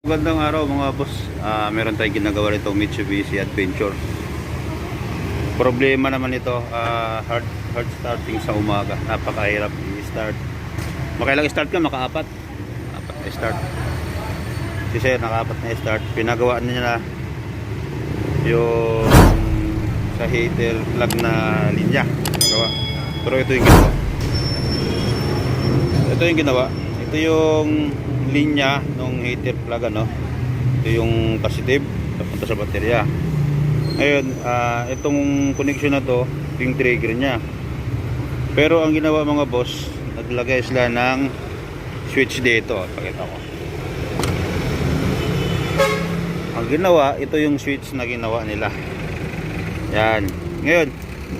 Magandang araw mga boss. Meron tayong ginagawa rito Mitsubishi Adventure. Problema naman ito, hard starting sa umaga. Napakahirap i-start. Makailang start ka, makaapat. Apat na start. Si sir, nakaapat na start. Pinagawa niya na yung sa heater plug na linya. Pinagawa. Pero ito yung ginawa. Ito yung linya ng heater plug, ano. Ito yung positive papunta sa baterya. Ngayon, itong connection na to, yung trigger nya. Pero ang ginawa mga boss, naglagay sila ng switch dito. Pakita ko. Ang ginawa, ito yung switch na ginawa nila. Yan. Ngayon,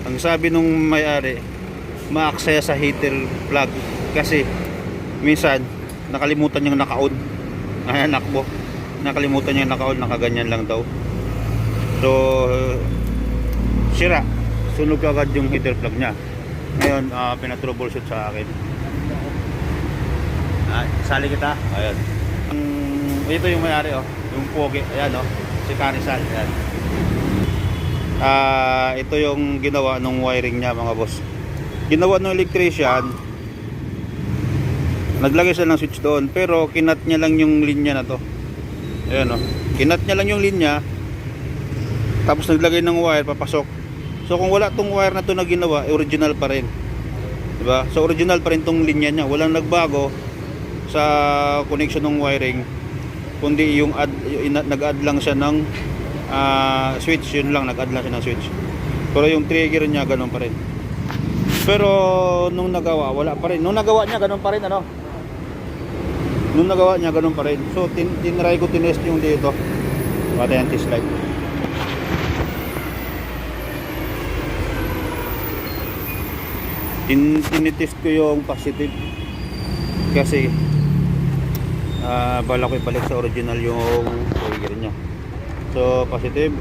ang sabi nung may-ari, maaksaya sa heater plug kasi minsan nakalimutan niyang naka-on. Anak mo, nakalimutan niyang naka-on, nakaganyan lang daw. So sira, sunog agad yung heater plug niya. Ngayon, pinatroubleshoot sa akin. Sali kita. Ayan. Ito yung may-ari, oh, yung pogi. Ayan, oh, si Carisal. Ayan. Ito yung ginawa ng wiring niya mga boss. Ginawa ng electrician, naglagay siya ng switch doon, pero kinat niya lang yung linya na to. Ayan, oh. Kinat niya lang yung linya, tapos naglagay ng wire papasok. So kung wala tong wire na to na ginawa, original pa rin, diba? So original pa rin tong linya niya, walang nagbago sa connection ng wiring, kundi yung nag-add lang siya ng switch. Yun lang, nag-add lang siya ng switch. Pero yung trigger niya ganun pa rin. Pero nung nagawa, wala pa rin. Nung nagawa niya ganun pa rin, ano. Nung nagawa niya ganun pa rin. So tinry ko, tinest yung dito. Pati yung test light. Tinitest ko yung positive kasi bala ko ibalik sa original yung trigger niya. So positive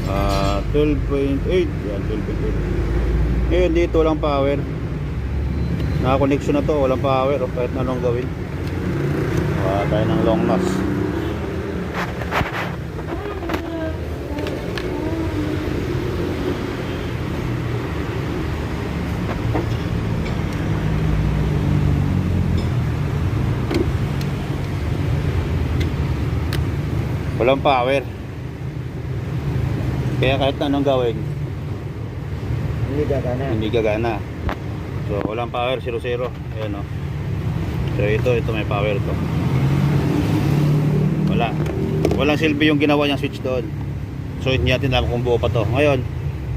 12.8. Yan, 12.8. Ngayon dito walang power. Naka-connection na to, walang power, o kahit na anong gawin. Tayo ng long loss. Walang power. Kaya kahit na anong gawin, hindi gagana. So walang power, 0-0. Ayan, oh. So ito may power to. Walang silbi yung ginawa niyang switch doon. So hindi natin alam kung buo pa to. Ngayon,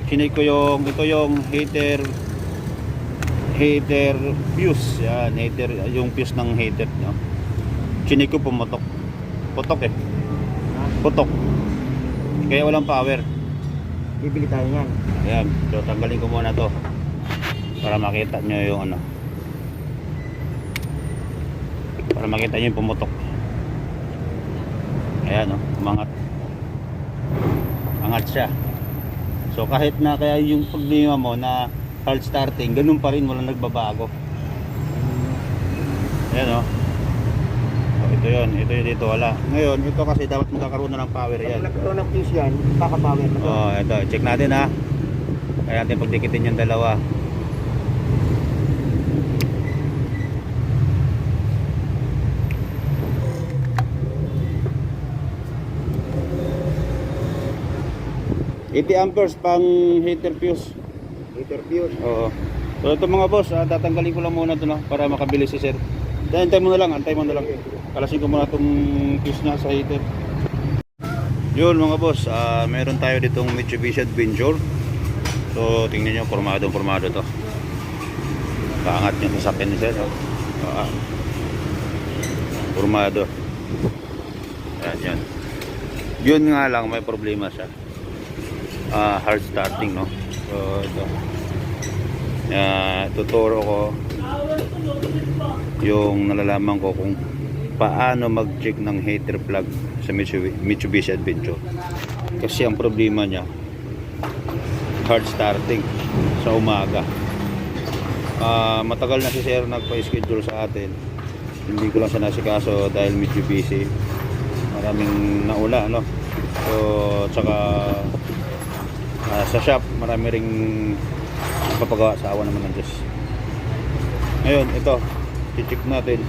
chinik ko ito yung heater fuse. Yan, yung fuse ng heater, no? Chinik ko, putok eh. Putok. Kaya walang power. Bibili tayo yan. Ayan, so tanggalin ko muna to para makita nyo yung ano, para makita nyo yung pumutok. Ayan, oh, angat siya. So kahit na kaya yung problema mo na hard starting, ganun pa rin, walang nagbabago. Ayan, oh. So, ito yun dito wala. Ngayon ito kasi dapat magkakaroon na ng power. Yan, pag nagkaroon ng fuse yan, kaka-power na to. Oh, ito, check natin, ha. Kaya natin pagdikitin yung dalawa. Amperes pang heater fuse. Heater fuse. Oo. So ito mga boss, tatanggalin ko lang muna ito, no, para makabilis si sir. Antay mo na lang. Kalasin ko muna itong fuse na sa heater. Yun mga boss, meron tayo ditong Mitsubishi Adventure. So tingnan nyo, formado to. Kaangat yung sasakyan ni sir, oh. Formado. Yan. Yun nga lang, may problema siya. Hard starting, no. So ito, tuturo ko yung nalalaman ko kung paano mag-check ng heater plug sa Mitsubishi Adventure. Kasi ang problema niya, hard starting sa umaga. Matagal na si sir nagpa-schedule sa atin. hindi ko lang siya nasikaso dahil medyo busy, maraming naula, no? So tsaka sa shop marami ring papagawa sa awa naman ng Diyos. Ngayon ito, i-check natin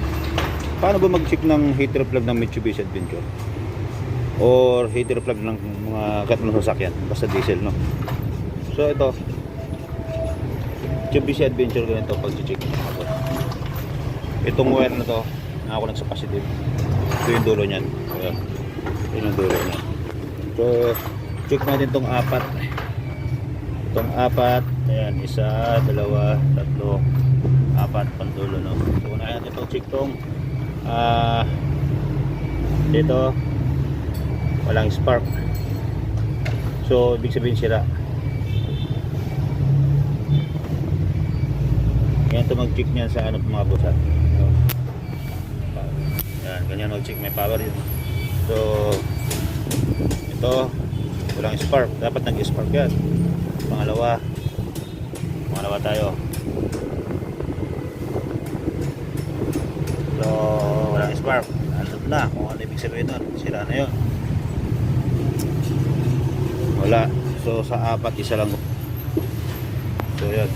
paano ba mag-check ng heater plug ng Mitsubishi Adventure or heater plug ng mga katlong sasakyan, basta diesel, no? So ito, Mitsubishi Adventure, ganito pag-check. Itong wire na to, nakakunik sa positive. Ito yung dulo niyan. Ayan. Ito yung dulo niyan. So check natin itong apat. Itong apat, ayan, isa, dalawa, tatlo, apat, pandulo, no? So unahin natin itong check tong dito walang spark, so ibig sabihin sira. Ganyan ito mag-check niyan sa ano, mga boss, ha? Yan, ganyan mag-check, may power yun. So ito walang spark, dapat nag-spark yan. Pangalawa tayo. So walang spark, andun na kung ano ibig sabihin nun, sira na yun. Wala. So sa apat isa lang. So yun,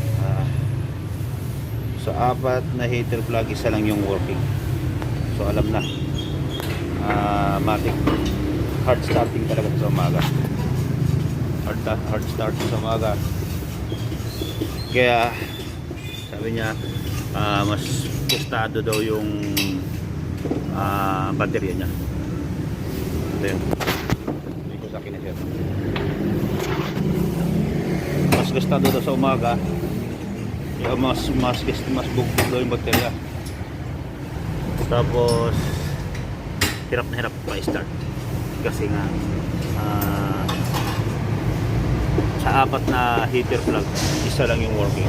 sa apat na heater plug isa lang yung working. So alam na, matic hard starting talaga sa umaga, hard starting sa umaga. Kaya sabi niya mas gustado daw yung baterya niya. Ito yun. Hindi ko sa akin na siya. Mas gustado daw sa umaga. Kaya mas bugbog daw yung baterya. Tapos hirap na hirap pa i-start. Kasi nga sa apat na heater plug, isa lang yung working.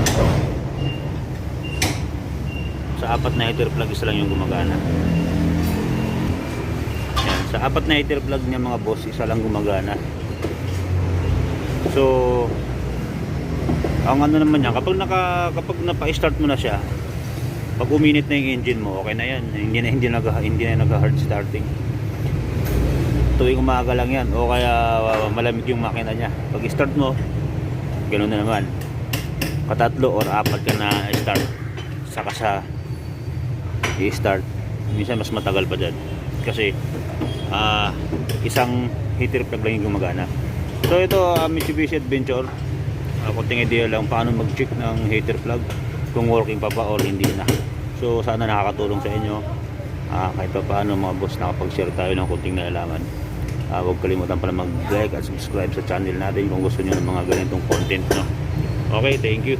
Sa apat na heater plug, isa lang yung gumagana. Yan. Sa apat na heater plug niya mga boss, isa lang gumagana. So ang ano naman yan, kapag napa-start mo na siya, pag uminit na yung engine mo, okay na yan. Hindi na nag-hard starting. Tuwing umaga lang yan, o kaya malamig yung makina niya. Pag start mo, ganoon na naman. Katatlo or apat ka na start, saka sa i-start. Minsan mas matagal pa dyan. Kasi isang heater plug lang yung gumagana. So ito, Mitsubishi Adventure. Kunting idea lang paano mag-check ng heater plug, kung working pa ba or hindi na. So sana nakakatulong sa inyo. Kahit pa paano mga boss, nakapag-share tayo ng kunting nalalaman. Huwag kalimutan pala mag-like at subscribe sa channel natin kung gusto niyo ng mga ganitong content, no? Okay, thank you.